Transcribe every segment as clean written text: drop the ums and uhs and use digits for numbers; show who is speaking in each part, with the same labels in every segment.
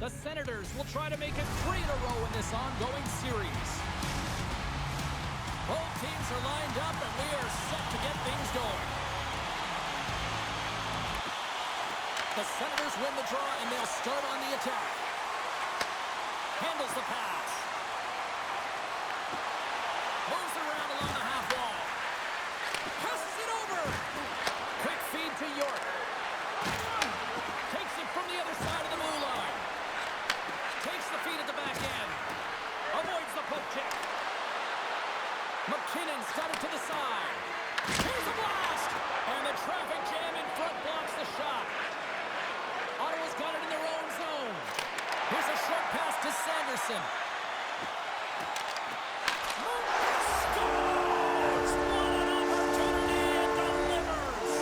Speaker 1: The Senators will try to make it 3 in a row in this ongoing series. Both teams are lined up, and we are set to get things going. The Senators win the draw, and they'll start on the attack. Handles the pass. Moves around along the half wall. Passes it over. Quick feed to York. Takes it from the other side of the blue line. Takes the feed at the back end. Avoids the poke check. McKinnon's got it to the side. Here's a blast! And the traffic jam in front blocks the shot. Ottawa's got it in their own zone. Here's a short pass to Sanderson. Scores! What an opportunity and delivers!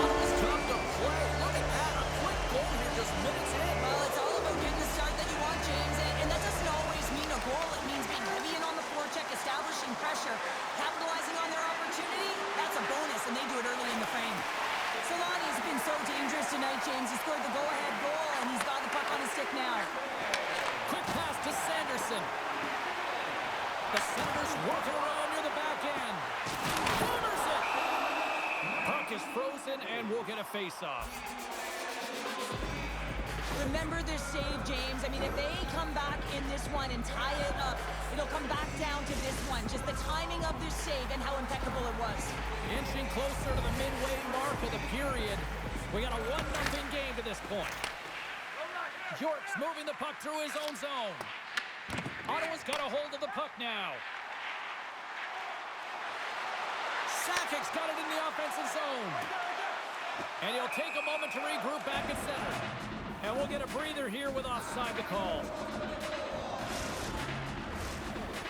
Speaker 1: Ottawa's come to play. Look at that. A quick goal here just minutes in.
Speaker 2: Well, it's all about getting the start that you want, James. And that doesn't always mean a goal. It means being heavy in on the forecheck, establishing pressure, capitalizing on their opportunity. That's a bonus, and they do it early in the frame. Solani's been so dangerous tonight, James. He scored the go-ahead goal, and he's got the puck on his stick now.
Speaker 1: Quick pass to Sanderson. The Senators working around near the back end. Hammers it! Puck is frozen, and we'll get a face-off.
Speaker 2: Remember their save, James. I mean, if they come back in this one and tie it up, it'll come back down to this one. Just the timing of their save and how impeccable it was.
Speaker 1: Inching closer to the midway mark of the period. We got a 1-0 game to this point. York's moving the puck through his own zone. Ottawa's got a hold of the puck now. Sakic's got it in the offensive zone. And he'll take a moment to regroup back at center. And we'll get a breather here with offside to call.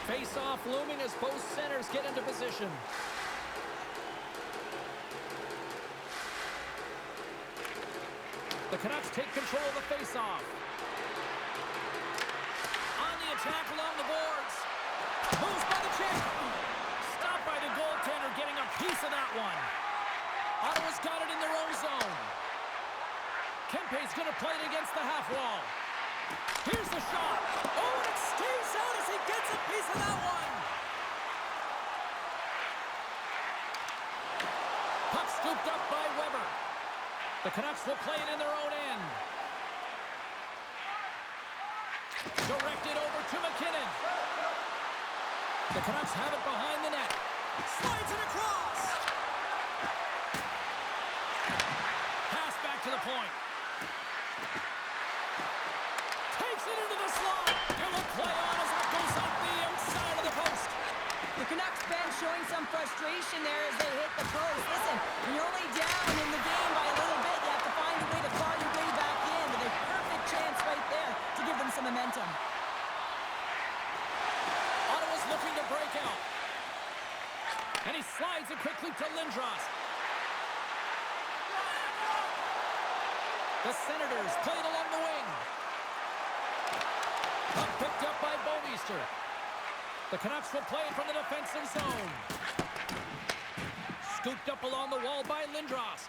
Speaker 1: Face-off looming as both centers get into position. The Canucks take control of the face-off. On the attack along the boards. Moves by the check. Stopped by the goaltender, getting a piece of that one. Ottawa's got it in their own zone. Kempe's going to play it against the half wall. Here's the shot. Oh, and it stays out as he gets a piece of that one. Puck scooped up by Weber. The Canucks will play it in their own end. Directed over to McKinnon. The Canucks have it behind the net. Slides it across. Pass back to the point. Takes it into the slot. And will play on as it goes up the outside of the post.
Speaker 2: The Canucks bench showing some frustration there as they hit the post. Listen, when you're only down in the game by a little bit, you have to find a way to claw your way back in. With a perfect chance right there to give them some momentum.
Speaker 1: Ottawa's looking to break out. And he slides it quickly to Lindros. The Senators play it along the wing. Puck picked up by Bouwmeester. The Canucks will play it from the defensive zone. Scooped up along the wall by Lindros.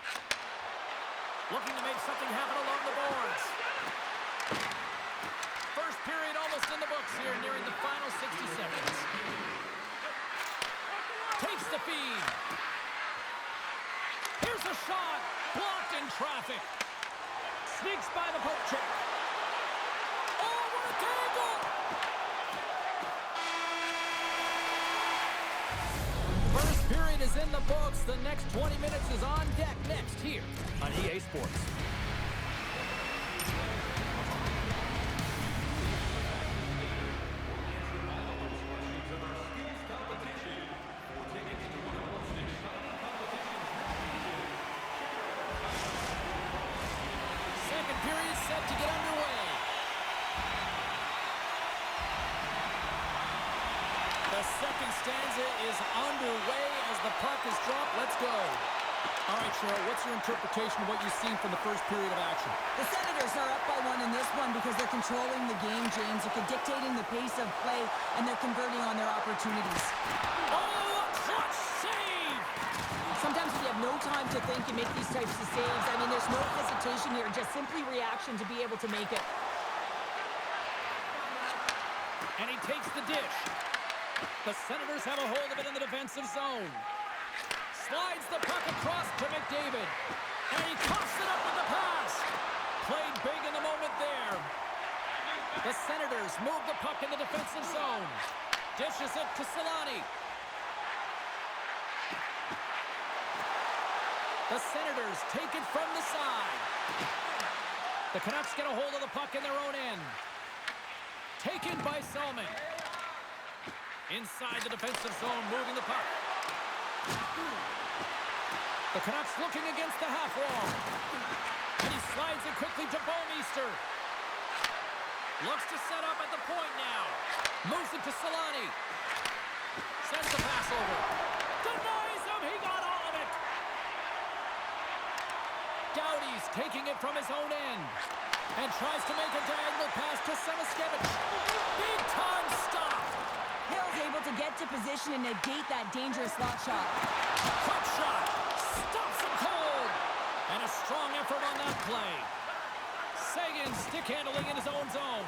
Speaker 1: Looking to make something happen along the boards. First period almost in the books here, nearing the final 60 seconds. Takes the feed. Here's a shot. Blocked in traffic. Sneaks by the poke check. Oh, what a tackle! First period is in the books. The next 20 minutes is on deck next here on EA Sports. Second period set to get underway. The second stanza is underway as the puck is dropped. Let's go. All right, Cheryl, what's your interpretation of what you've seen from the first period of action?
Speaker 2: The Senators are up by one in this one because they're controlling the game, James. They're dictating the pace of play, and they're converting on their opportunities.
Speaker 1: Oh, a clutch save!
Speaker 2: Sometimes if you have no time to think and make these types of saves. I mean, there's no hesitation here, just simply reaction to be able to make it.
Speaker 1: And he takes the dish. The Senators have a hold of it in the defensive zone. Slides the puck across to McDavid. And he coughs it up with the pass. Played big in the moment there. The Senators move the puck in the defensive zone. Dishes it to Solani. The Senators take it from the side. The Canucks get a hold of the puck in their own end. Taken by Selman. Inside the defensive zone, moving the puck. The Canucks looking against the half wall. And he slides it quickly to Bouwmeester. Looks to set up at the point now. Moves it to Solani. Sends the pass over. Denies him. He got all of it. Doughty's taking it from his own end. And tries to make a diagonal pass to Samaskevich. Big time stop.
Speaker 2: Hill's able to get to position and negate that dangerous slot shot.
Speaker 1: Quick shot. Stops him cold. And a strong effort on that play. Seguin stick handling in his own zone.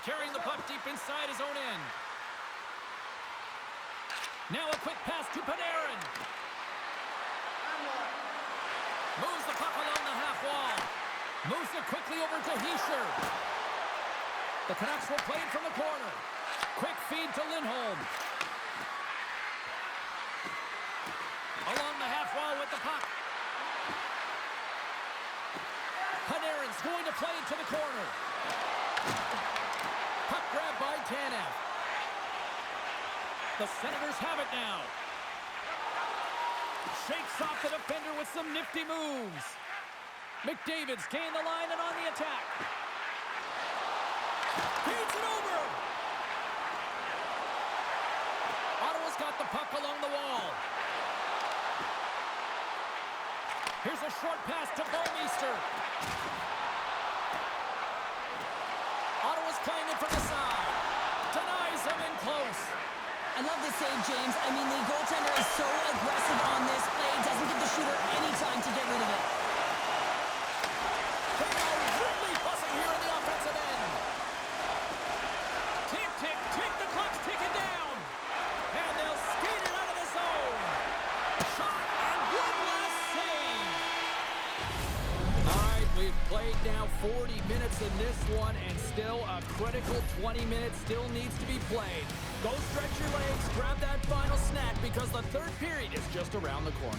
Speaker 1: Carrying the puck deep inside his own end. Now a quick pass to Panarin. Moves the puck along the half wall. Moves it quickly over to Hischier. The Canucks will play it from the corner. Quick feed to Lindholm. Along the half wall with the puck. Panarin's going to play it to the corner. Puck grab by Tanev. The Senators have it now. Shakes off the defender with some nifty moves. McDavid's gained the line and on the attack. Feeds it over. Ottawa's got the puck along the wall. Here's a short pass to Bouwmeester. Ottawa's playing it from the side. Denies him in close.
Speaker 2: I love this save, James. I mean, the goaltender is so aggressive on this play. Doesn't give the shooter any time to get rid of it.
Speaker 1: They are really buzzing here in the offensive end. Tick, tick, tick. The clock's ticking down. And they'll skate it out of the zone. Shot and one last save. All right, we've played now 40 minutes in this one, and still a critical 20 minutes still needs to be played. Go stretch your legs, grab that final snack, because the third period is just around the corner.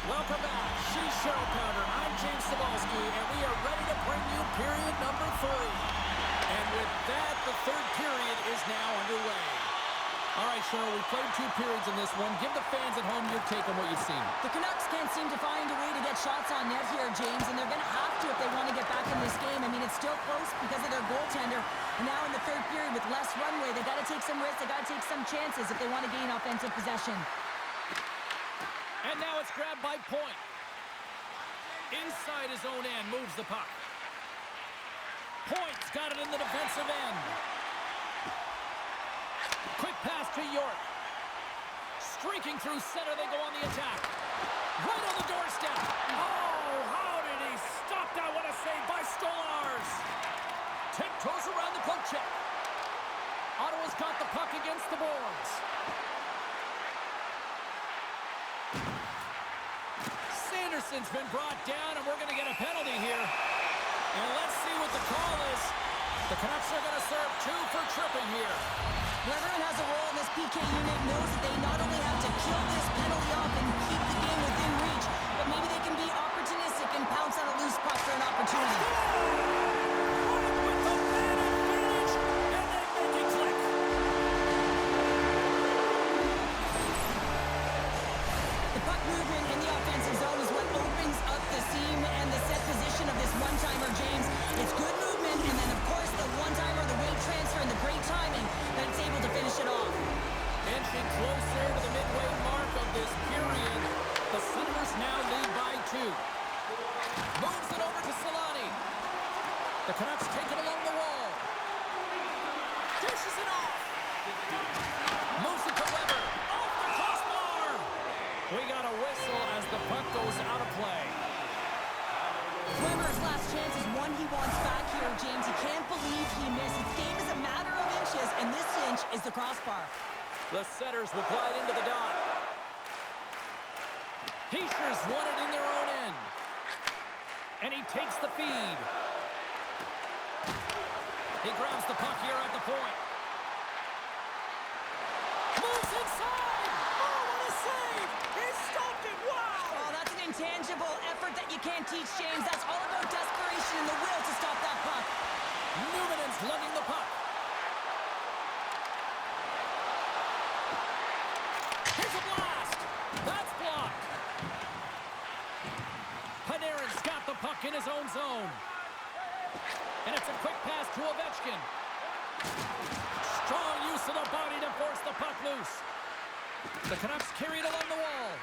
Speaker 1: Welcome back. She's Cheryl Pounder. I'm James Cybulski, and we are ready to bring you period number 3. And with that, the third period is now underway. All right, Cheryl, we played 2 periods in this one. Give the fans at home your take on what you've seen.
Speaker 2: The Canucks can't seem to find a way to get shots on net here, James, and they're going to have to if they want to get back in this game. I mean, it's still close because of their goaltender. And now in the third period with less runway, they got to take some risks. They got to take some chances if they want to gain offensive possession.
Speaker 1: And now it's grabbed by Point. Inside his own end, moves the puck. Point's got it in the defensive end. Quick pass to York. Streaking through center, they go on the attack. Right on the doorstep. Oh, how did he stop that? What a save by Stolarz. Tiptoes around the poke check. Ottawa's got the puck against the boards. Sanderson's been brought down, and we're going to get a penalty here. And let's see what the call is. The Canucks are going to serve 2 for tripping here.
Speaker 2: Whoever has a role in this PK unit knows that they not only have to kill this penalty off and keep the game within reach, but maybe they can be opportunistic and pounce on a loose puck for an opportunity.
Speaker 1: With the man advantage, and they make it click.
Speaker 2: The puck movement in the offensive zone is what opens up the seam and the set position of this one-timer, James. It's good movement, and then, of course, the one-timer, the weight transfer, and the great timing that it's able to finish it off.
Speaker 1: Inching closer to the midway mark of this period. The Senators now lead by 2. Moves it over to Solani. The Canucks take it along the wall. Dishes it off. Moves it to Weber. Off the crossbar. We got a whistle as the puck goes out of play.
Speaker 2: Weber's last chance is one he wants back here, James. He can't believe he missed. His game is a matter of inches, and this inch is the crossbar.
Speaker 1: The Setters will glide into the dot. Heischer's won it in their own end. And he takes the feed. He grabs the puck here at the point. Moves inside! Oh, what a save! He stopped it! Wow!
Speaker 2: Oh, that's an intangible effort that you can't teach, James. That's all about desperation and the will to stop that puck.
Speaker 1: Numinen's lugging the puck. Here's a blast! That's blocked. Panarin's got the puck in his own zone. And it's a quick pass to Ovechkin. Strong use of the body to force the puck loose. The Canucks carry it along the wall.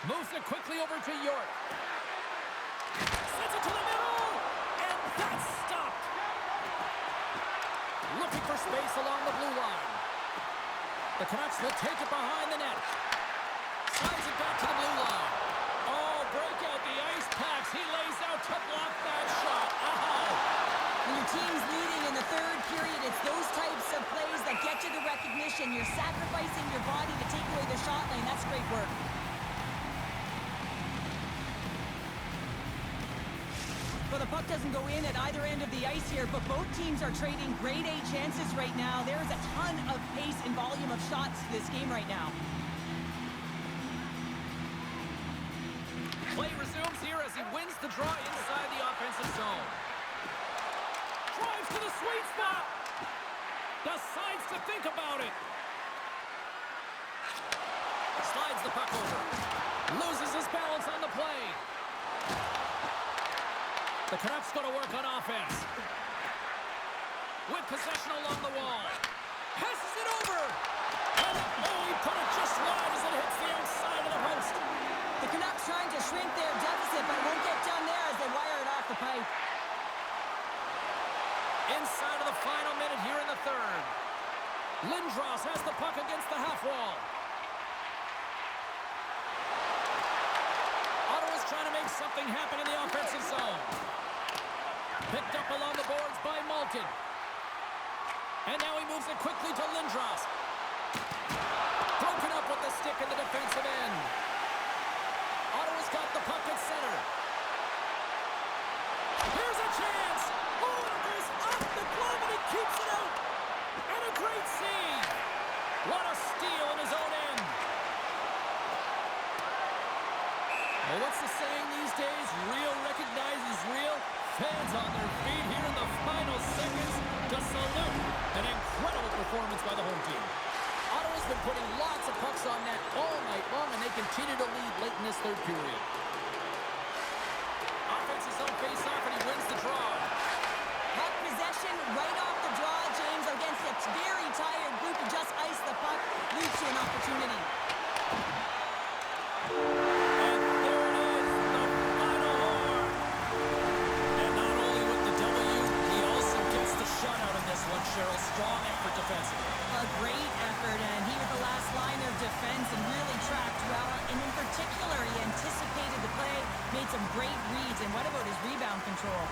Speaker 1: Moves it quickly over to York. Sends it to the middle. And that's stopped. Looking for space along the blue line. The Canucks will take it behind the net. Slides it back to the blue line. Oh, break out the ice packs. He lays out to block that shot.
Speaker 2: When your team's leading in the third period, it's those types of plays that get you the recognition. You're sacrificing your body to take away the shot lane. That's great work. Well, the puck doesn't go in at either end of the ice here, but both teams are trading grade A chances right now. There is a ton of pace and volume of shots to this game right now.
Speaker 1: Play resumes here as he wins the draw inside the offensive zone. Drives to the sweet spot. Decides to think about it. Slides the puck over. Loses his balance on the play. The Canucks go to work on offense. With possession along the wall. Passes it over. Oh, he put it just wide as it hits the outside of the post.
Speaker 2: The Canucks trying to shrink their deficit, but it won't get done there as they wire it off the pipe.
Speaker 1: Inside of the final minute here in the third. Lindros has the puck against the half wall. Ottawa's trying to make something happen in the offensive zone. Picked up along the boards by Malkin. And now he moves it quickly to Lindros. Broken up with the stick in the defensive end. Ottawa's got the puck at center. Here's a chance. Oh, it goes off the glove and he keeps it out. And a great save. What a steal in his own end. Well, what's the saying these days? Real recognizes real. Fans on their feet here in the final seconds to salute an incredible performance by the home team. Ottawa's been putting lots of pucks on net all night long, and they continue to lead late in this third period. Offense is on face-off, and he wins the draw.
Speaker 2: Puck possession right off the draw, James, against a very tired group who just iced the puck, leads to an opportunity.
Speaker 1: Cheryl, strong effort defensively.
Speaker 2: A great effort, and he with the last line of defense and really tracked well. And in particular, he anticipated the play, made some great reads, and what about his rebound control?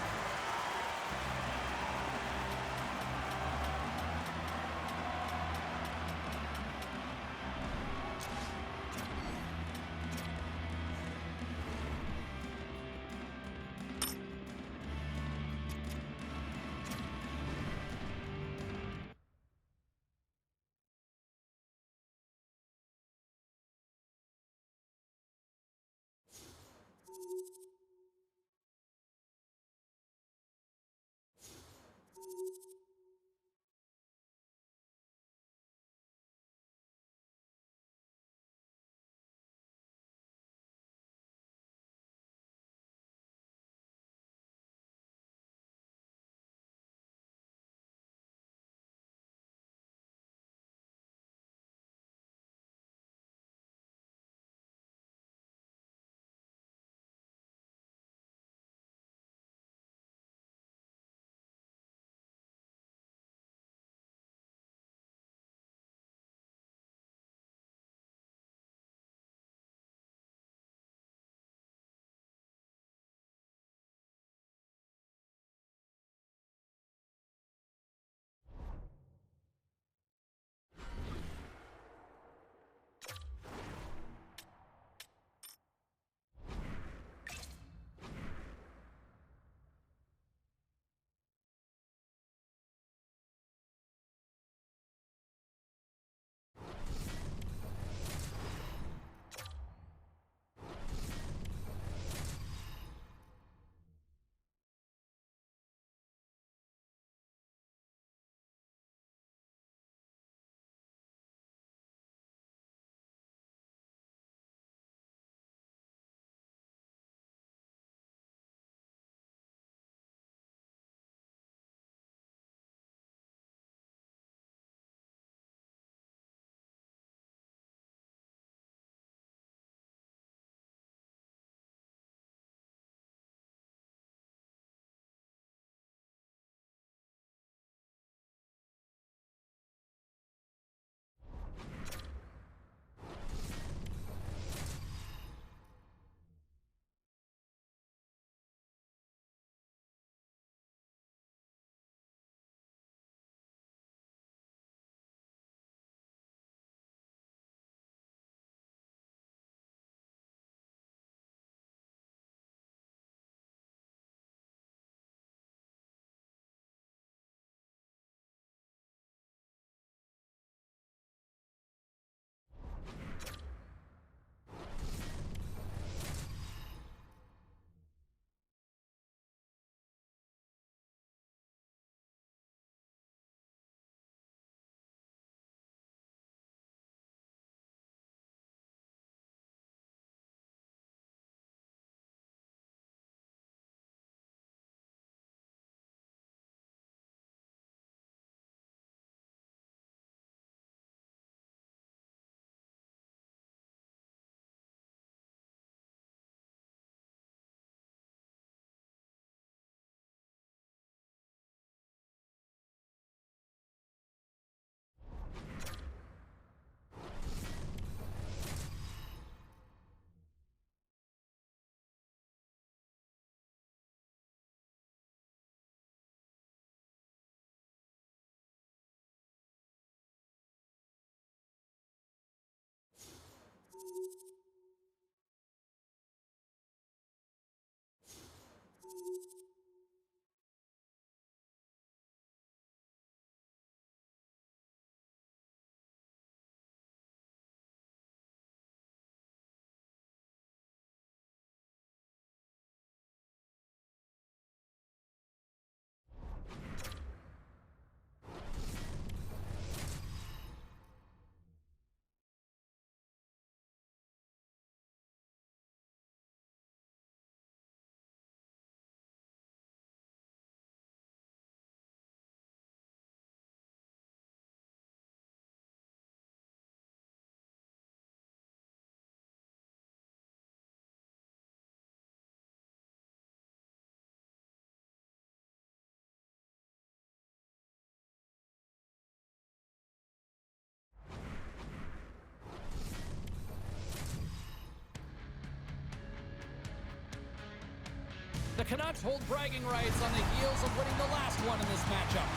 Speaker 1: The Canucks hold bragging rights on the heels of winning the last one in this matchup.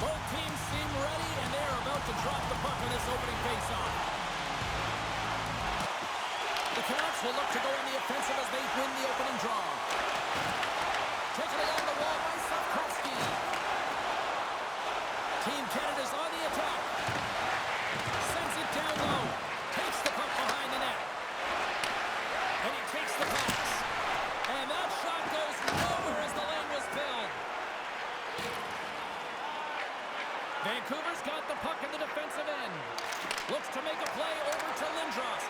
Speaker 1: Both teams seem ready, and they're about to drop the puck in this opening faceoff. The Canucks will look to go on the offensive as they win the opening draw. Taken along the wall by Slavkovsky. Team Canada's on the attack. Sends it down low. Takes the puck behind the net. And he takes the pass. And that shot goes nowhere as the lane was filled. Vancouver's got the puck in the defensive end. Looks to make a play over to Lindros.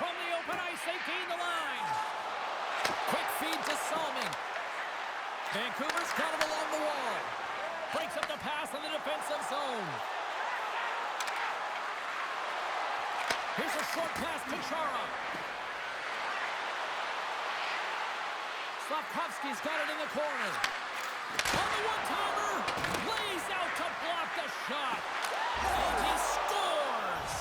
Speaker 1: From the open ice, they gain the line. Quick feed to Salming. Vancouver's got him along the wall. Breaks up the pass in the defensive zone. Here's a short pass to Chara. Slavkovsky's got it in the corner. On the one-timer, lays out to block the shot. And he scores!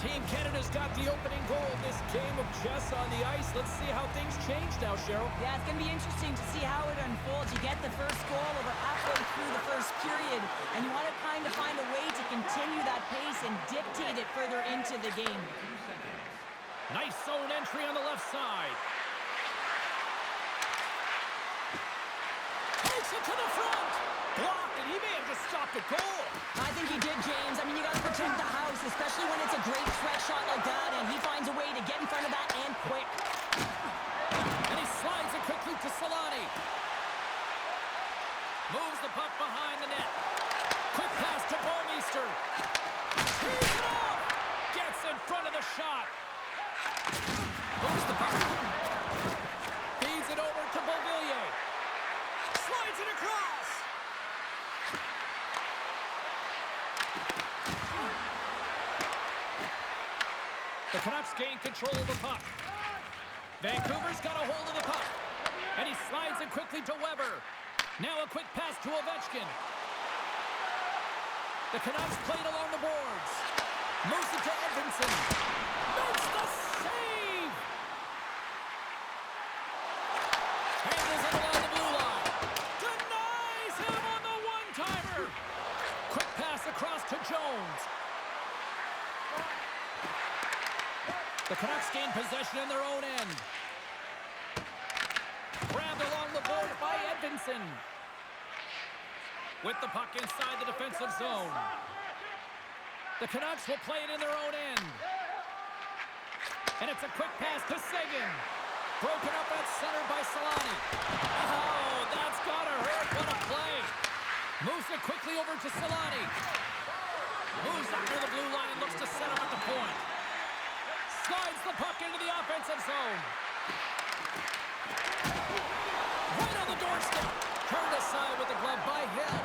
Speaker 1: Team Canada's got the opening goal in this game of chess on the ice. Let's see how things change now, Cheryl.
Speaker 2: Yeah, it's going to be interesting to see how it unfolds. You get the first goal over halfway through the first period, and you want to kind of find a way to continue that pace and dictate it further into the game.
Speaker 1: Nice zone entry on the left side. Takes it to the front. Blocked, and he may have just stopped the goal.
Speaker 2: I think he did, James. I mean, you got to protect the house, especially when it's a great threat shot like that, and he finds a way to get in front of that and quick.
Speaker 1: And he slides it quickly to Solani. Moves the puck behind the net. Quick pass to Bouwmeester. He's it off. Gets in front of the shot. Moves the puck. Feeds it over to Beauvillier. Slides it across. The Canucks gain control of the puck. Vancouver's got a hold of the puck. And he slides it quickly to Weber. Now a quick pass to Ovechkin. The Canucks played along the boards. Moves it to Edvinsson. Makes the save! Handles it along the blue line. Denies him on the one-timer. Quick pass across to Jones. The Canucks gain possession in their own end. Grabbed along the board by Edvinsson. With the puck inside the defensive zone. The Canucks will play it in their own end. And it's a quick pass to Seguin. Broken up at center by Solani. Oh, that's gotta hurt. What a play. Moves it quickly over to Solani. Moves up near the blue line and looks to set up at the point. Slides the puck into the offensive zone. Right on the doorstep. Turned aside with the glove by Hill.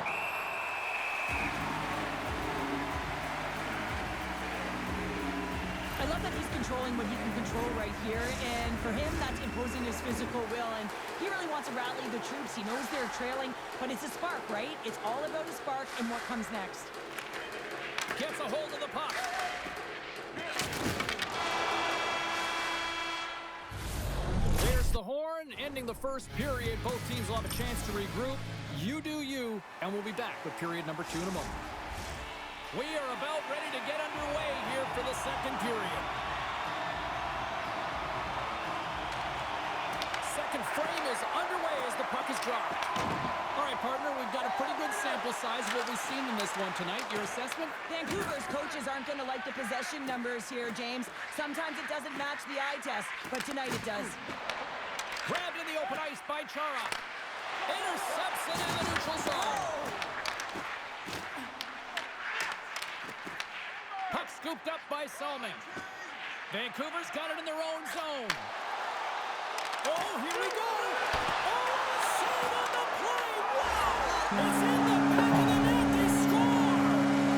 Speaker 2: I love that he's controlling what he can control right here, and for him, that's imposing his physical will, and he really wants to rally the troops. He knows they're trailing, but it's a spark, right? It's all about a spark and what comes next.
Speaker 1: Gets a hold of the puck. the first period. Both teams will have a chance to regroup. You do you, and we'll be back with period number 2 in a moment. We are about ready to get underway here for the second period. Second frame is underway as the puck is dropped. All right, partner, we've got a pretty good sample size of what we've seen in this one tonight. Your assessment?
Speaker 2: Vancouver's coaches aren't going to like the possession numbers here, James. Sometimes it doesn't match the eye test, but tonight it does.
Speaker 1: Grabbed in the open ice by Chara. Intercepts it in the neutral zone. Puck scooped up by Salming. Vancouver's got it in their own zone. Oh, here we go. Oh, save on the play. Wow. It's in the back of the net. They score.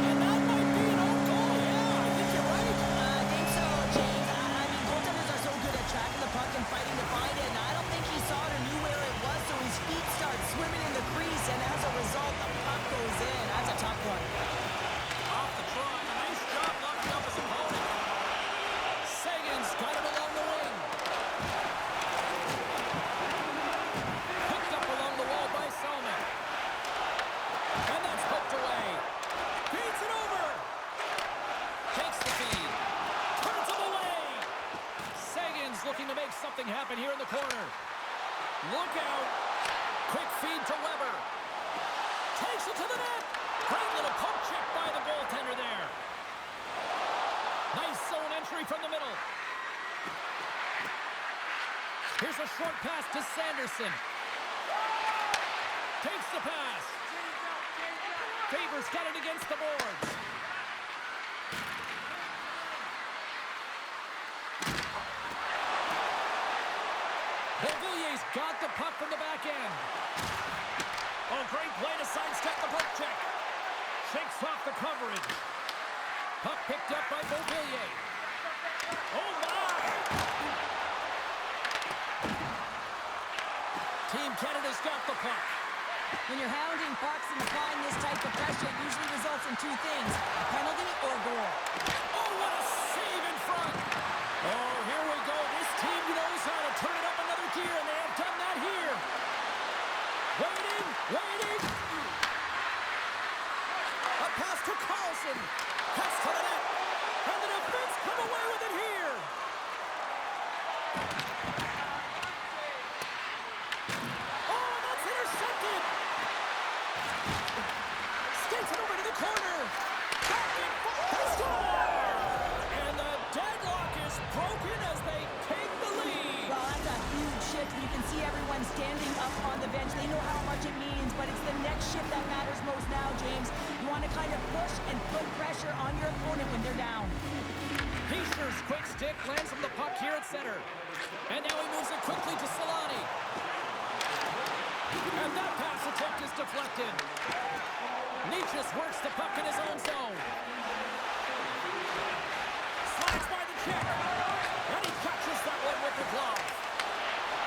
Speaker 1: And that might be an own goal. Yeah, I think you're right.
Speaker 2: I think so, James. I mean, goaltenders are so good at tracking the puck and fighting to find it, and I don't think he saw it or knew where it was, so his feet start swimming in the crease, and as a result, the puck goes in. That's a tough one.
Speaker 1: Off the try. Nice job locking up his opponent. Sagan's got it along the wing. Picked up along the wall by Salming. And that's poked away. Beats it over. Takes the feed. Turns him away. Sagan's looking to make something happen here in the corner. Look out. Quick feed to Weber. Takes it to the net. Great little poke check by the goaltender there. Nice zone entry from the middle. Here's a short pass to Sanderson. Takes the pass. Faber's got it against the boards. Beauvillier's got the puck from the back end. Oh, great play to sidestep the poke check. Shakes off the coverage. Puck picked up by Beauvillier. Oh, my! Team Canada's got the puck.
Speaker 2: When you're hounding pucks and applying this type of pressure, it usually results in two things, a penalty or a goal.
Speaker 1: Oh, what a save in front. Oh, here we go. This team knows how to turn it up another gear, and they have done that here. Waiting. A pass to Carlson. Pass to the net. And the defense come away with it here. Oh, that's intercepted. Skates it over to the corner. Back and forth. They score. And the deadlock is broken as they take the lead.
Speaker 2: Well, that's a huge shift. You can see everyone standing up on the bench. They know how much it means, but it's the next shift that matters most now, James. You want to kind of push and put pressure on your opponent when they're down.
Speaker 1: Heischer's quick stick lands from the puck here at center. And now he moves it quickly to Solani. And that pass attempt is deflected. Nietzsche works the puck in his own zone. Slides by the check. And he catches that one with the glove.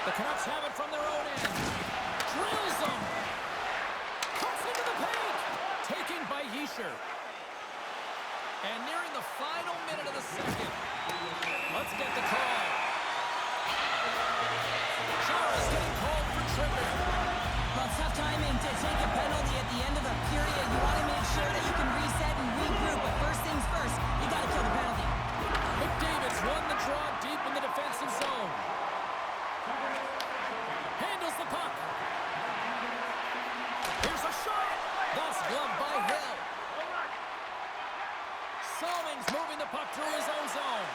Speaker 1: The Canucks have it from their own end. Drills them. Cuts into the paint. Taken by Hischer. And nearing the final minute of the second. Let's get the call. Chara's getting called for tripping.
Speaker 2: Well, it's tough timing to take a penalty at the end of a period. You want to make sure that you can reset and regroup, but first things first, you got to kill the penalty.
Speaker 1: McDavid's won the draw deep in the defensive zone. Handles the puck. Here's a shot. That's gloved by Hill. Salming's moving the puck through his own zone.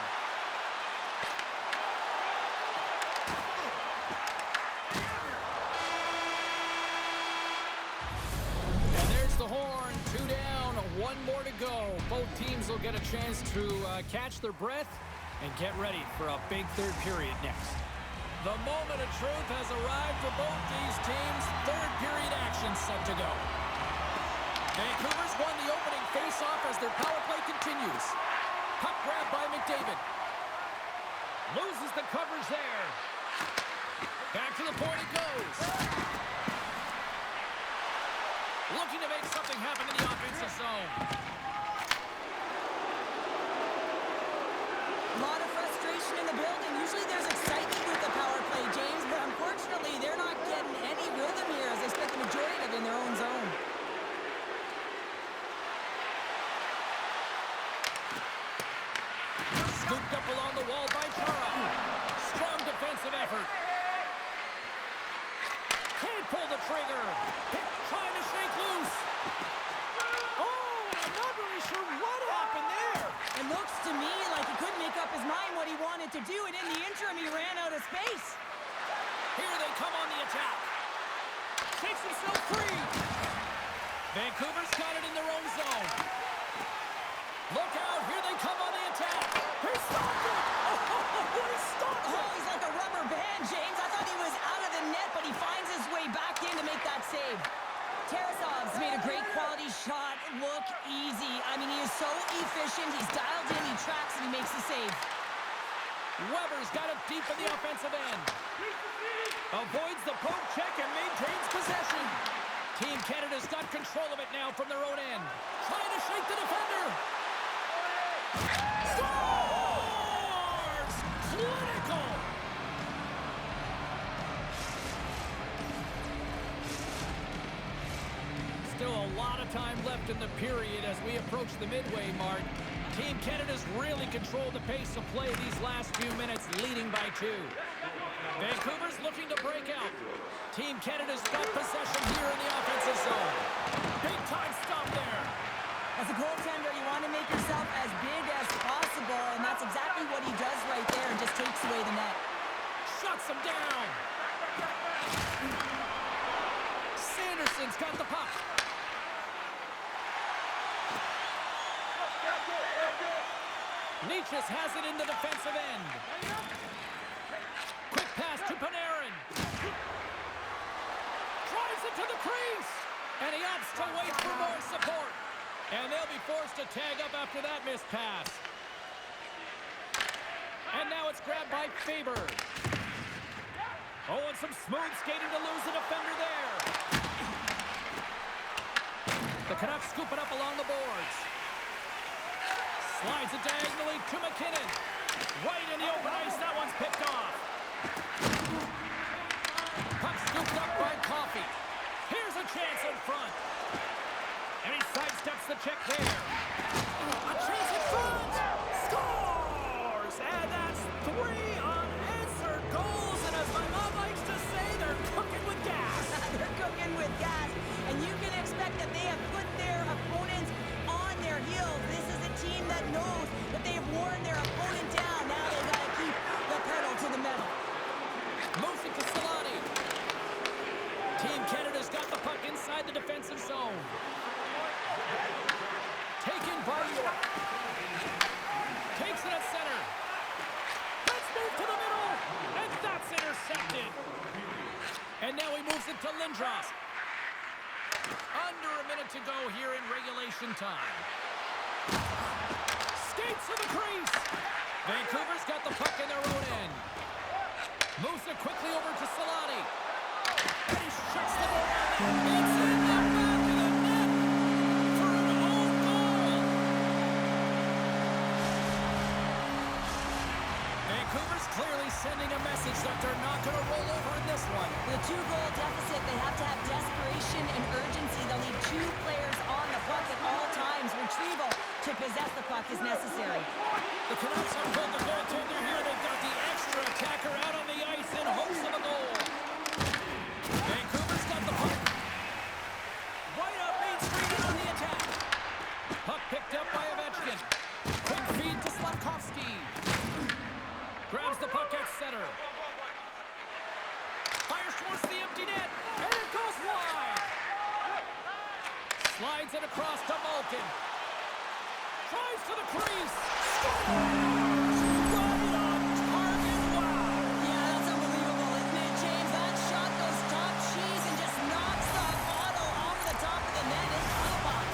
Speaker 1: And there's the horn. 2 down, 1 more to go. Both teams will get a chance to catch their breath and get ready for a big third period next. The moment of truth has arrived for both these teams. Third period action set to go. Vancouver's won the opening face-off as their power play continues. Puck grab by McDavid. Loses the coverage there. Back to the point it goes. Looking to make something happen in the offensive zone.
Speaker 2: A lot of frustration in the building. Usually there's excitement with the power play, James, but unfortunately
Speaker 1: Scooped up along the wall by Chara. Strong defensive effort. Can't pull the trigger. Trying to shake loose.
Speaker 3: Oh, I'm not really sure what happened there.
Speaker 2: It looks to me like he couldn't make up his mind what he wanted to do, and in the interim, he ran out of space.
Speaker 1: Here they come on the attack. Takes himself free. Vancouver's got it in their own zone. Look out, here they come on the attack.
Speaker 3: He stopped it. Oh, he stopped it.
Speaker 2: Oh, he's like a rubber band, James. I thought he was out of the net, but he finds his way back in to make that save. Tarasov's made a great quality shot look easy. I mean, he is so efficient. He's dialed in, he tracks, and he makes the save.
Speaker 1: Weber's got it deep in the offensive end. Avoids the poke check and maintains possession. Team Canada's got control of it now from their own end. Trying to shake the defender. Scores! Clinical! Still a lot of time left in the period as we approach the midway mark. Team Canada's really controlled the pace of play these last few minutes, leading by 2. Vancouver's looking to break out. Team Canada's got possession here in the offensive zone. Big time stop there.
Speaker 2: As a goaltender, you want to make yourself as big as possible, and that's exactly what he does right there and just takes away the net.
Speaker 1: Shuts him down. Sanderson's got the puck. Leachus has it in the defensive end. Quick pass to Panarin. Drives it to the crease. And he opts to wait for more support. And they'll be forced to tag up after that missed pass. And now it's grabbed by Faber. Oh, and some smooth skating to lose the defender there. The Canucks scoop it up along the boards. Slides it diagonally to McKinnon. Right in the open ice. That one's picked off. Puck scooped up by Coffey. Here's a chance in front. And he sidesteps the check there. A chance in front. Scores! And that's 3 unanswered goals. And as my mom likes to say, they're cooking with gas.
Speaker 2: They're cooking with gas. And you can expect that they have put their opponents on their heels. This is a team that knows that they've worn their opponent down. Now they got to keep the pedal to the metal.
Speaker 1: Moves it to Solani. Team Canada's got the puck inside the defensive zone. Taken by York. Takes it at center. Let's move to the middle. And that's intercepted. And now he moves it to Lindros. Under a minute to go here in regulation time. Skates to the crease. Vancouver's got the puck in their own end. Moves it quickly over to Solani. And he shuts the door down. It's in the back of the net for an own goal. Vancouver's clearly sending a message that they're not going to roll over in this one.
Speaker 2: With a 2-goal deficit, they have to have desperation and urgency. They'll need 2 players on the puck at all times. Retrieval to possess the puck is necessary.
Speaker 1: The Canucks have pulled the goaltender here. They've got the extra attacker out on the ice in hopes of a goal. Vancouver's got the puck. Right up Main Street and on the attack. Puck picked up by Ovechkin. Quick feed to Slavkovsky. Grabs the puck at center. Fires towards the empty net. And it goes wide. Slides it across to Malkin. Tries to the crease. Scores! Right on target. Wow.
Speaker 2: Yeah, that's unbelievable, isn't it, James? That shot goes top cheese and just knocks the bottle off the top of the net into the box.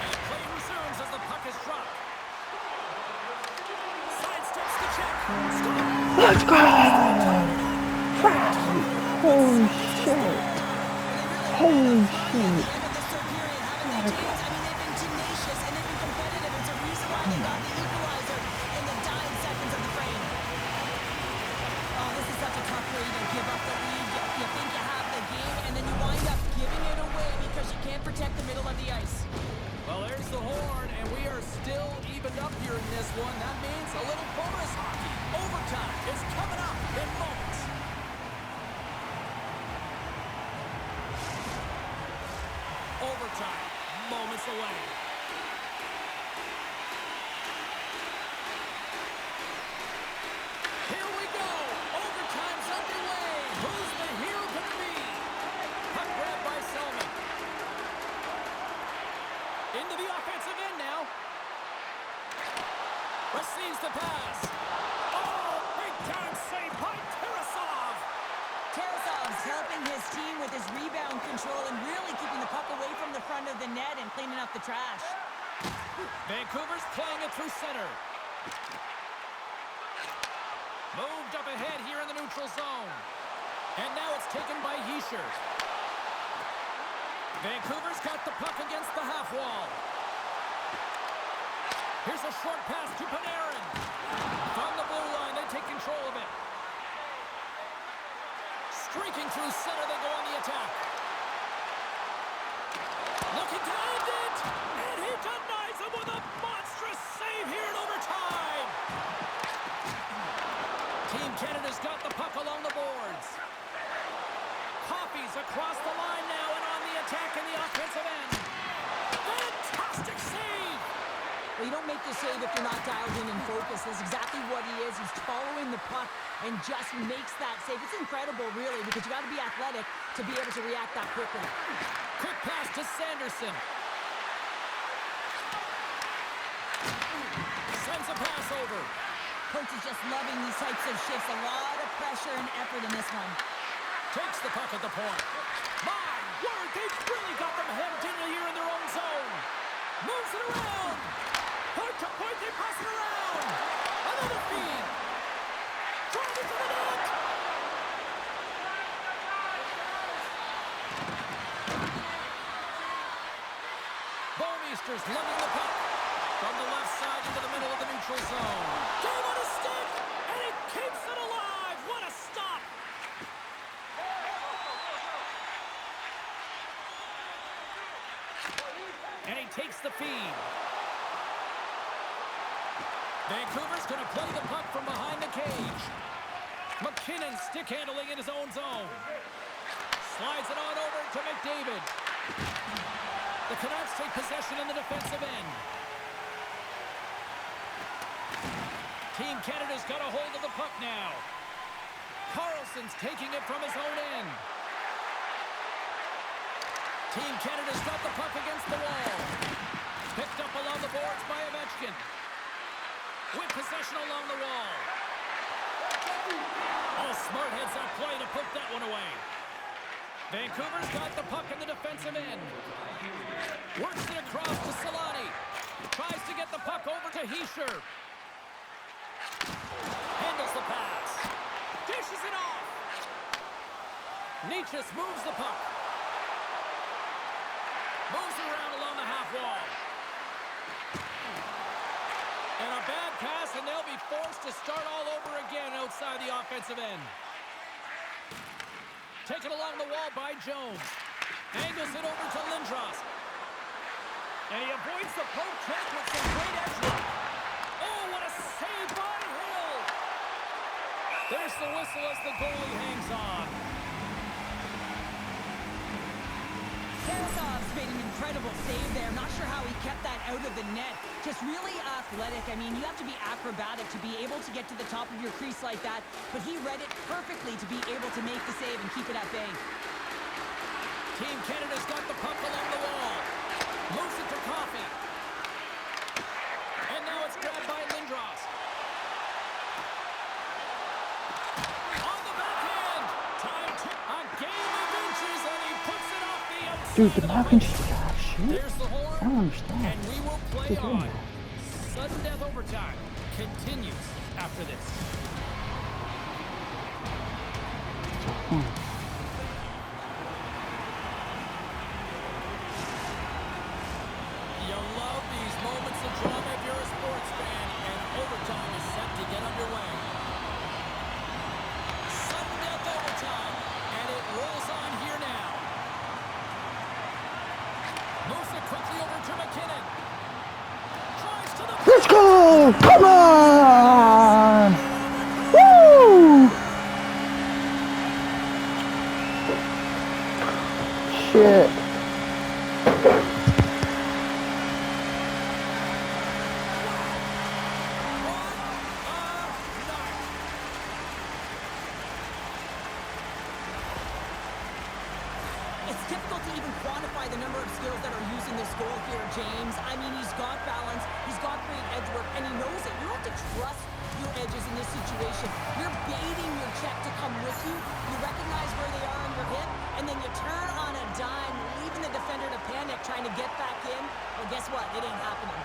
Speaker 1: And play resumes as the puck is dropped. Sidesteps the check. Scores!
Speaker 4: Let's go! Holy shit! Holy shit!
Speaker 2: End of the third period, haven't they, James? I mean, they've been tenacious and they've been competitive. It's a reason why they got the equalizer in the dying seconds of the frame.
Speaker 1: up here in this one. That means a little bonus hockey. Overtime is coming up in moments. Overtime, moments away. Here we go. Overtime's underway. Who's the hero going to be? Puck grab by Selman. Into the offensive end now. Receives the pass. Oh, big time save by Tarasov.
Speaker 2: Tarasov's helping his team with his rebound control and really keeping the puck away from the front of the net and cleaning up the trash.
Speaker 1: Vancouver's playing it through center. Moved up ahead here in the neutral zone. And now it's taken by Hischier. Vancouver's got the puck against the half wall. Here's a short pass to Panarin. From the blue line, they take control of it. Streaking through center, they go on the attack. Looking to end it! And he denies him with a monstrous save here in overtime! Team Canada's got the puck along the boards. Coffey's across the line now and on the attack in the offensive end. Fantastic save!
Speaker 2: Well, you don't make the save if you're not dialed in and focused. That's exactly what he is. He's following the puck and just makes that save. It's incredible, really, because you got to be athletic to be able to react that quickly.
Speaker 1: Quick pass to Sanderson. Sends a pass over.
Speaker 2: Coach is just loving these types of shifts. A lot of pressure and effort in this one.
Speaker 1: Takes the puck at the point. My word, they've really got them hemmed in here in their own zone. Moves it around. Point to point, they pass it around. Another feed. Driving to the net. Bouwmeester's lugging the puck from the left side into the middle of the neutral zone. Gave on a stick, and he keeps it alive. What a stop. And he takes the feed. Vancouver's going to play the puck from behind the cage. McKinnon stick handling in his own zone. Slides it on over to McDavid. The Canucks take possession in the defensive end. Team Canada's got a hold of the puck now. Carlson's taking it from his own end. Team Canada's got the puck against the wall. Picked up along the boards by Ovechkin. With possession along the wall. Oh, smart heads up play to put that one away. Vancouver's got the puck in the defensive end. Works it across to Solani. Tries to get the puck over to Hischier. Handles the pass. Dishes it off. Necas moves the puck. Moves it around along the half wall. And a bad pass, and they'll be forced to start all over again outside the offensive end. Taken along the wall by Jones. Angles it over to Lindros. And he avoids the poke check with some great edge work. Oh, what a save by Hill! There's the whistle as the goalie hangs on.
Speaker 2: Tarasov's made an incredible save there. Not sure how he kept that out of the net. Just really athletic. I mean, you have to be acrobatic to be able to get to the top of your crease like that. But he read it perfectly to be able to make the save and keep it at bay.
Speaker 1: Team Canada's got the puck along the wall. Moves it to Coffey. And now it's grabbed by Lindros. On the backhand. Time to a game of inches, and he puts it off the outside.
Speaker 4: Dude, the Mac and cheese are shit.
Speaker 1: There's the horn.
Speaker 4: I don't understand.
Speaker 1: And we will play
Speaker 4: Who's doing
Speaker 1: on.
Speaker 4: that?
Speaker 1: Sudden death overtime continues after this. You love these moments of drama if you're a sports fan, and overtime is set to get underway. Sudden death overtime, and it rolls on here now. Moves it quickly over to McKinnon. Tries to the...
Speaker 4: Let's go! Come on! Woo! Shit.
Speaker 2: It's difficult to even quantify the number of skills that are used in this goal here, James. I mean, he's got balance, he's got great edge work, and he knows it. You don't have to trust your edges in this situation. You're baiting your check to come with you. You recognize where they are on your hip, and then you turn on a dime, leaving the defender to panic, trying to get back in. Well, guess what? It ain't happening.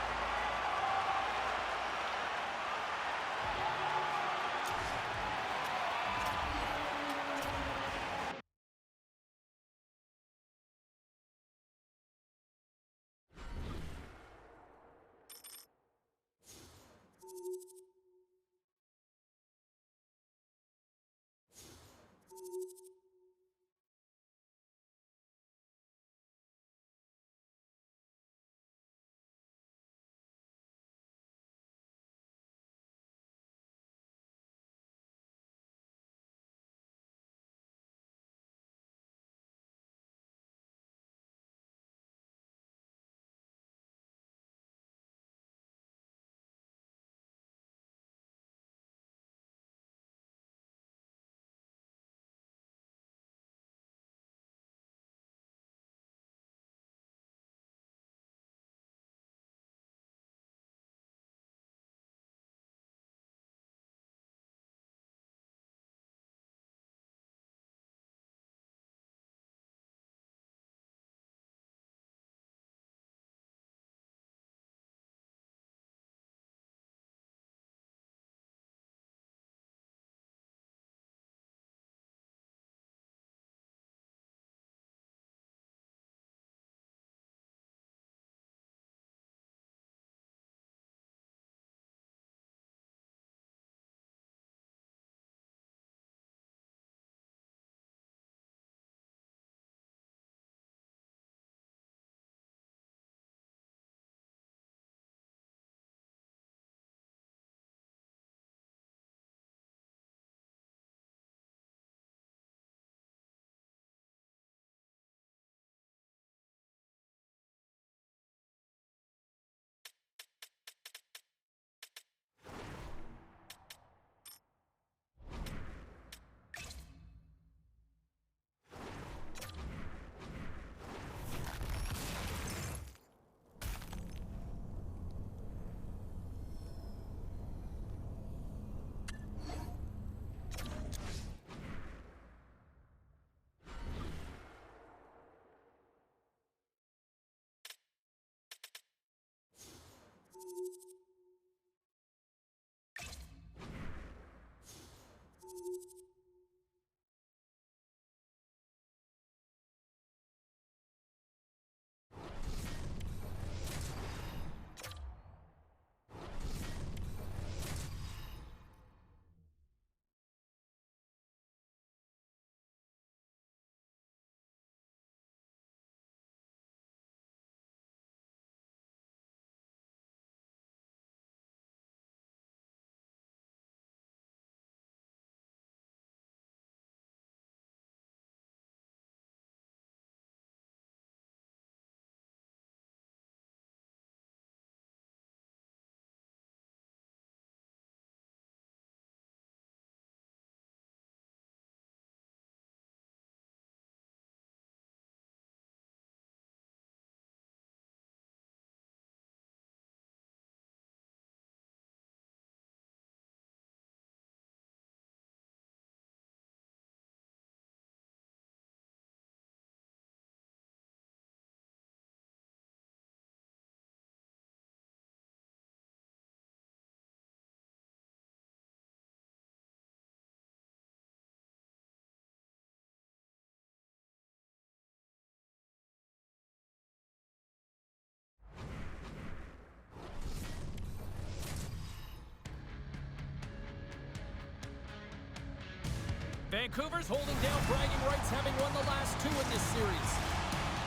Speaker 1: Vancouver's holding down bragging rights, having won the last two in this series.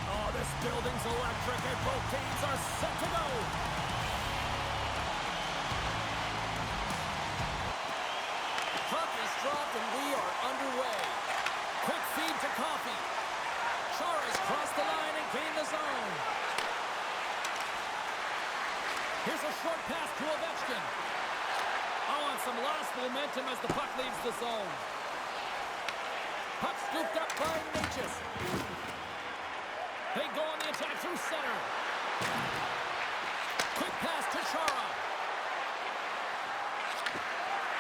Speaker 1: Oh, this building's electric, and both teams are set to go. momentum as the puck leaves the zone. Puck scooped up by Natchez. They go on the attack through center. Quick pass to Chara.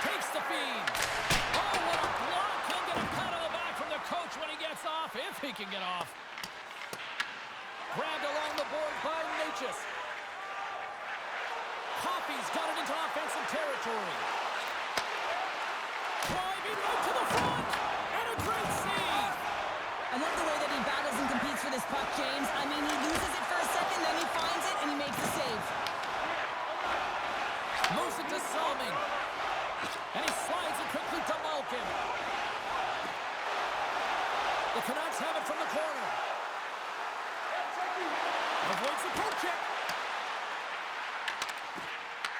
Speaker 1: Takes the feed. Oh, what a block. He'll get a pat on the back from the coach when he gets off, if he can get off. Grabbed along the board by Natchez. Coffey's got it into offensive territory. Driving right to the front. And a great save.
Speaker 2: I love the way that he battles and competes for this puck, James. I mean, he loses it for a second, then he finds it, and he makes the save.
Speaker 1: Moves it to Salming. And he slides it quickly to Malkin. The Canucks have it from the corner. Avoids the poke check.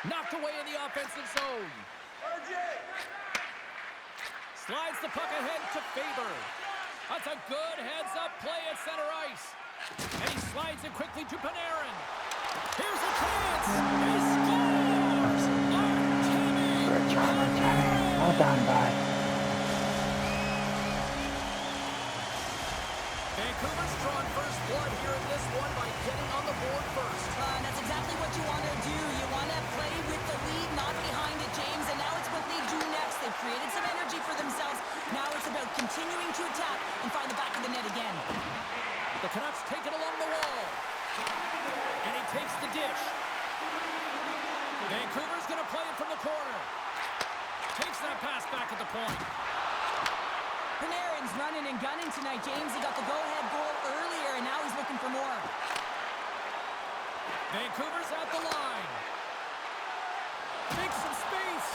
Speaker 1: Knocked away in the offensive zone. Slides the puck ahead to Faber. That's a good heads-up play at center ice. And he slides it quickly to Panarin. Here's a chance. He scores!
Speaker 4: Good job, Artemi. Well done, bud.
Speaker 1: Vancouver's drawn first blood here in this one by getting on the board first.
Speaker 2: That's exactly what you want to do. You want to play with the lead, not behind it, James. And now it's what they do next. They've created some energy for themselves. Now it's about continuing to attack and find the back of the net again.
Speaker 1: The Canucks take it along the wall. And he takes the dish. Vancouver's going to play it from the corner. Takes that pass back at the point.
Speaker 2: Panarin's running and gunning tonight, James. He got the go-ahead goal earlier, and now he's looking for more.
Speaker 1: Vancouver's at the line. Makes some space.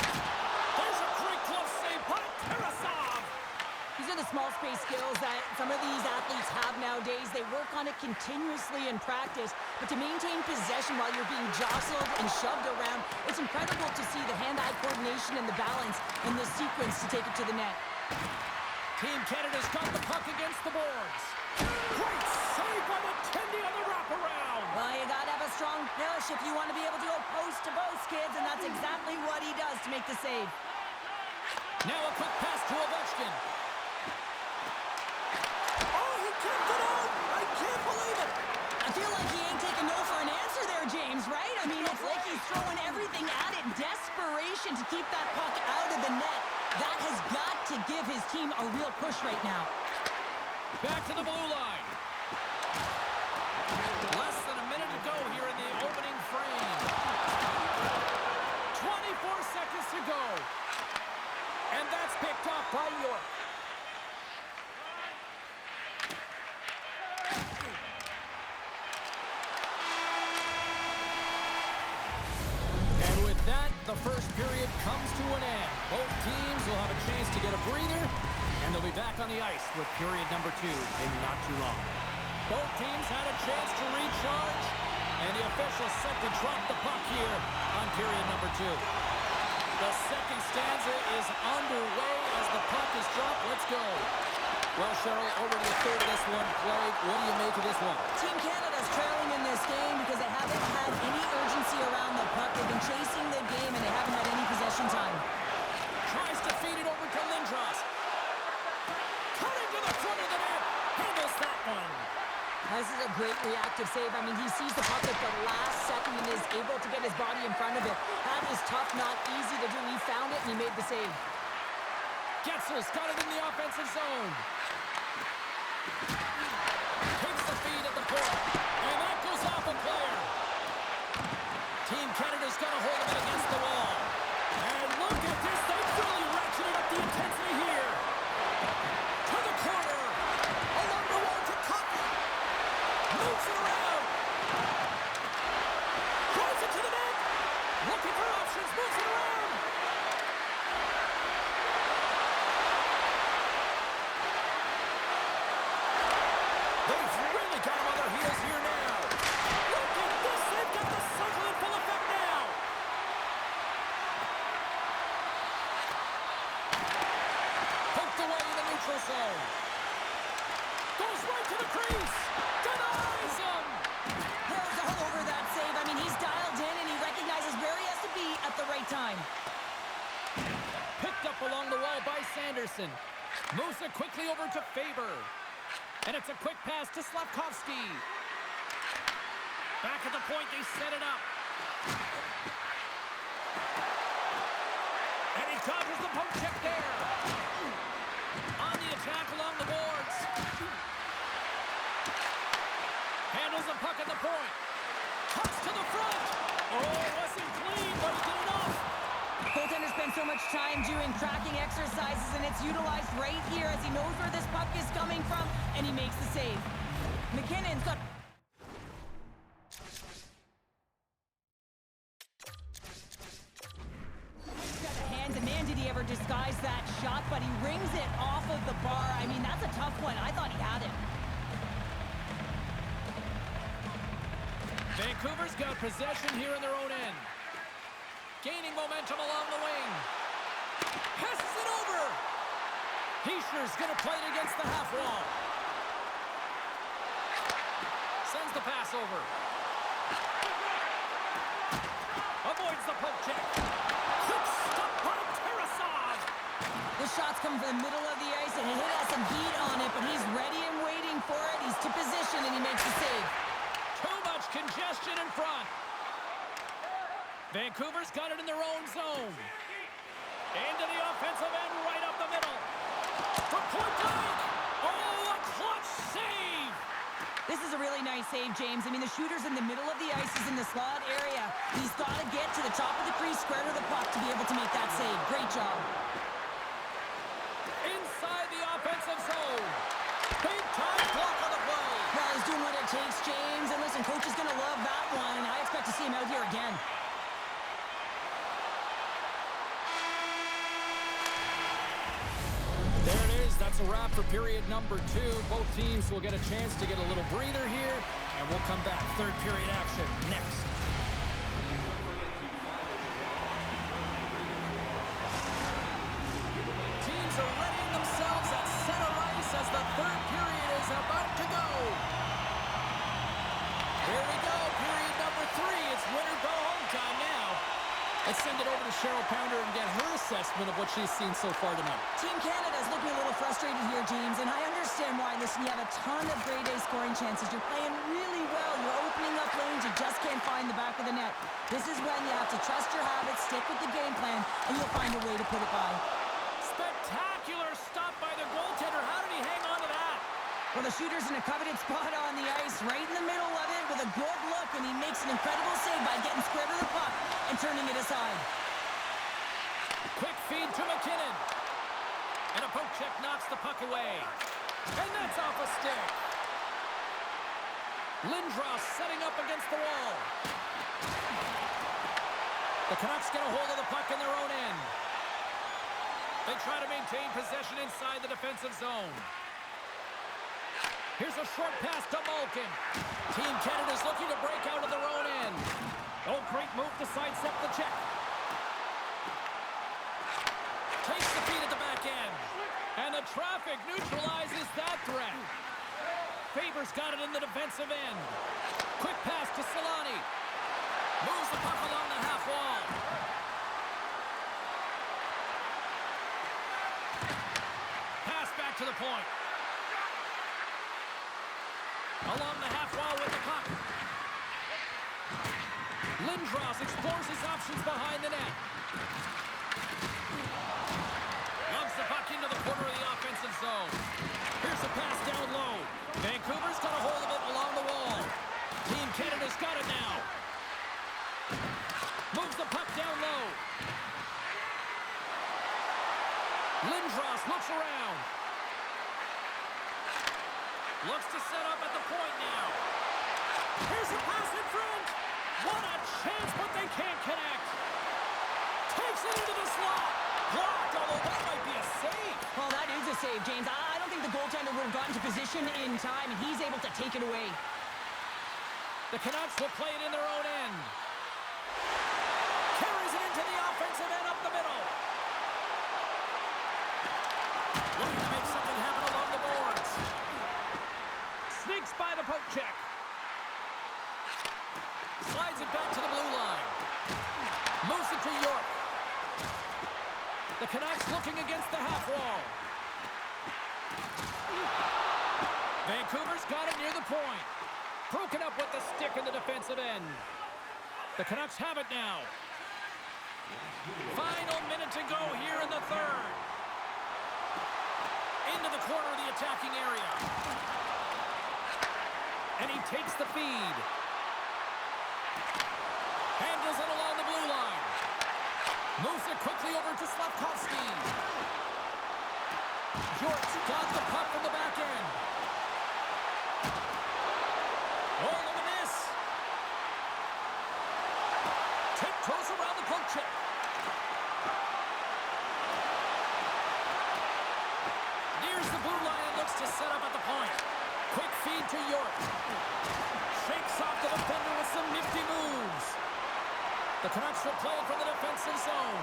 Speaker 1: There's a great close save by Tarasov.
Speaker 2: These are the small space skills that some of these athletes have nowadays. They work on it continuously in practice, but to maintain possession while you're being jostled and shoved around, it's incredible to see the hand-eye coordination and the balance in this sequence to take it to the net.
Speaker 1: Team Canada's got the puck against the boards. Great save by McKenzie on the wraparound.
Speaker 2: Well, you gotta have a strong push if you want to be able to go post-to-post, kids, and that's exactly what he does to make the save.
Speaker 1: Now a quick pass to Ovechkin.
Speaker 3: Oh, he kicked it out! I can't believe it!
Speaker 2: I feel like he ain't taking no for an answer there, James, right? I mean, it's like he's throwing everything at it in desperation to keep that puck out of the net. That has got to give his team a real push right now.
Speaker 1: Back to the blue line. Less than a minute to go here in the opening frame. 24 seconds to go. And that's picked off by York. And with that, the first period comes to an end. Both teams will have a chance to get a breather, and they'll be back on the ice with period number 2 in not too long. Both teams had a chance to recharge, and the officials set to drop the puck here on period number 2. The second stanza is underway as the puck is dropped. Let's go. Well, Cheryl, over to the third of this one played. What do you make of this one?
Speaker 2: Team Canada's trailing in this game because they haven't had any urgency around the puck. They've been chasing the game, and they haven't had any possession time.
Speaker 1: Tries to feed it over to Lindros. Cutting to the front of the net. Handles that one.
Speaker 2: This is a great reactive save. I mean, he sees the puck at the last second and is able to get his body in front of it. That is tough, not easy to do. He found it, and he made the save.
Speaker 1: Getzel's got it in the offensive zone. Takes the feed at the point. And that goes off a player. Team Canada's got a hold of it against the wall. And look at this. They've really ratcheted up the intensity here. To the corner. Along the wall to Coffey. Moves it around. Drives it to the net. Looking for options. Moves it around. They've really got him on their heels here now. Look at this. They've got the cycle in full effect now. Poked away in the neutral zone. Goes right to the crease. Denies him.
Speaker 2: Hill's all over that save. I mean, he's dialed in, and he recognizes where he has to be at the right time.
Speaker 1: Picked up along the wall by Sanderson. Moves it quickly over to Faber. And it's a quick pass to Slavkovsky. Back at the point, they set it up. And he dodges the poke check there. On the attack along the boards. Handles the puck at the point. Cuts to the front. Oh, it wasn't clean, but he did it off.
Speaker 2: Goaltender spends so much time doing tracking exercises, and it's utilized right here as he knows where this puck is coming from, and he makes the save. McKinnon's got... got the hands, and man, did he ever disguise that shot, but he rings it off of the bar. I mean, that's a tough one. I thought he had it.
Speaker 1: Vancouver's got possession here in their own end. Gaining momentum along the wing. Passes it over. Heischer's going to play it against the half wall. Sends the pass over. Avoids the poke check. Quick stop by Tarasov.
Speaker 2: The shots come from the middle of the ice, and it has some heat on it, but he's ready and waiting for it. He's to position, and he makes the save.
Speaker 1: Too much congestion in front. Vancouver's got it in their own zone. Into the offensive end, right up the middle. For point blank. Oh, a clutch save.
Speaker 2: This is a really nice save, James. I mean, the shooter's in the middle of the ice. He's in the slot area. He's got to get to the top of the crease, square to the puck to be able to make that save. Great job.
Speaker 1: Inside the offensive zone. Big time block on the play.
Speaker 2: Well, he's doing what it takes, James. And listen, coach is going to love that one. I expect to see him out here again.
Speaker 1: There it is. That's a wrap for period number 2. Both teams will get a chance to get a little breather here, and we'll come back. Third period action next. Teams are readying themselves at center ice as the third period is about to go. Here we go. Period number 3. It's winner go home time now. Let's send it over to Cheryl Pounder and get her assessment of what she's seen so far tonight.
Speaker 2: Team Canada's looking a little frustrated here, James, and I understand why. Listen, you have a ton of grade A scoring chances. You're playing really well. You're opening up lanes. You just can't find the back of the net. This is when you have to trust your habits, stick with the game plan, and you'll find a way to put it by.
Speaker 1: Spectacular stop by the goaltender. How did he hang on to that?
Speaker 2: Well, the shooter's in a coveted spot on the ice, right in the middle of it with a good look, and he makes an incredible save by getting square to the puck and turning it aside.
Speaker 1: Quick feed to McKinnon. And a poke check knocks the puck away. And that's off a stick. Lindros setting up against the wall. The Canucks get a hold of the puck in their own end. They try to maintain possession inside the defensive zone. Here's a short pass to Malkin. Team Canada's looking to break out of their own end. Oh, great move to sidestep the check. Takes the feed at the back end. And the traffic neutralizes that threat. Faber's got it in the defensive end. Quick pass to Solani. Moves the puck along the half wall. Pass back to the point. Along the half wall with the puck. Lindros explores his options behind the net. Loves the puck into the corner of the offensive zone. Here's a pass down low. Vancouver's got a hold of it along the wall. Team Canada's got it now. Moves the puck down low. Lindros looks around. Looks to set up at the point now. Here's a pass in front. What a chance, but they can't connect. Takes it into the slot. Blocked, although that might be a save.
Speaker 2: Well, that is a save, James. I don't think the goaltender would have gotten to position in time, and he's able to take it away.
Speaker 1: The Canucks will play it in their own end. Carries it into the offensive end up the middle. Looking to make something happen along the boards. Sneaks by the poke check. Slides it back to the blue line. Moves it to York. The Canucks looking against the half wall. Vancouver's got it near the point. Broken up with the stick in the defensive end. The Canucks have it now. Final minute to go here in the third. Into the corner of the attacking area. And he takes the feed. Handles it along the blue line. Moves it quickly over to Slafkovsky. Jort's got the puck from the back end. Oh, look at this. Tiptoes around the poke check. Nears the blue line and looks to set up at the point. Quick feed to York. Shakes off the defender with some nifty moves. The Canucks will play from the defensive zone.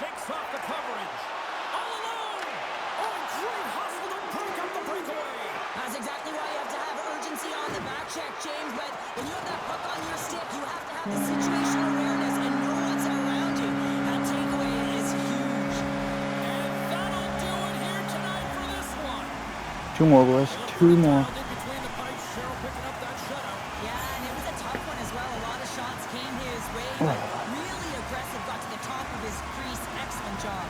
Speaker 1: Shakes off the coverage. All alone! Oh, great hustle to break up the breakaway.
Speaker 2: That's exactly why you have to have urgency on the back check, James. But when you have that puck on your stick, you have to have the situational awareness and know what's around you. That takeaway is huge.
Speaker 1: And that'll do it here tonight for this one.
Speaker 4: 2 more, boys. 2 more.
Speaker 1: In between the pipes, Cheryl picking up that shutout.
Speaker 2: Yeah, and it was a tough one as well. A lot of shots came his way, but really aggressive, got to the top of his crease. Excellent job.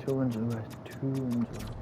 Speaker 4: Two wins in the West. 2 wins in the West.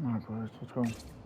Speaker 4: Alright, boys, let's go.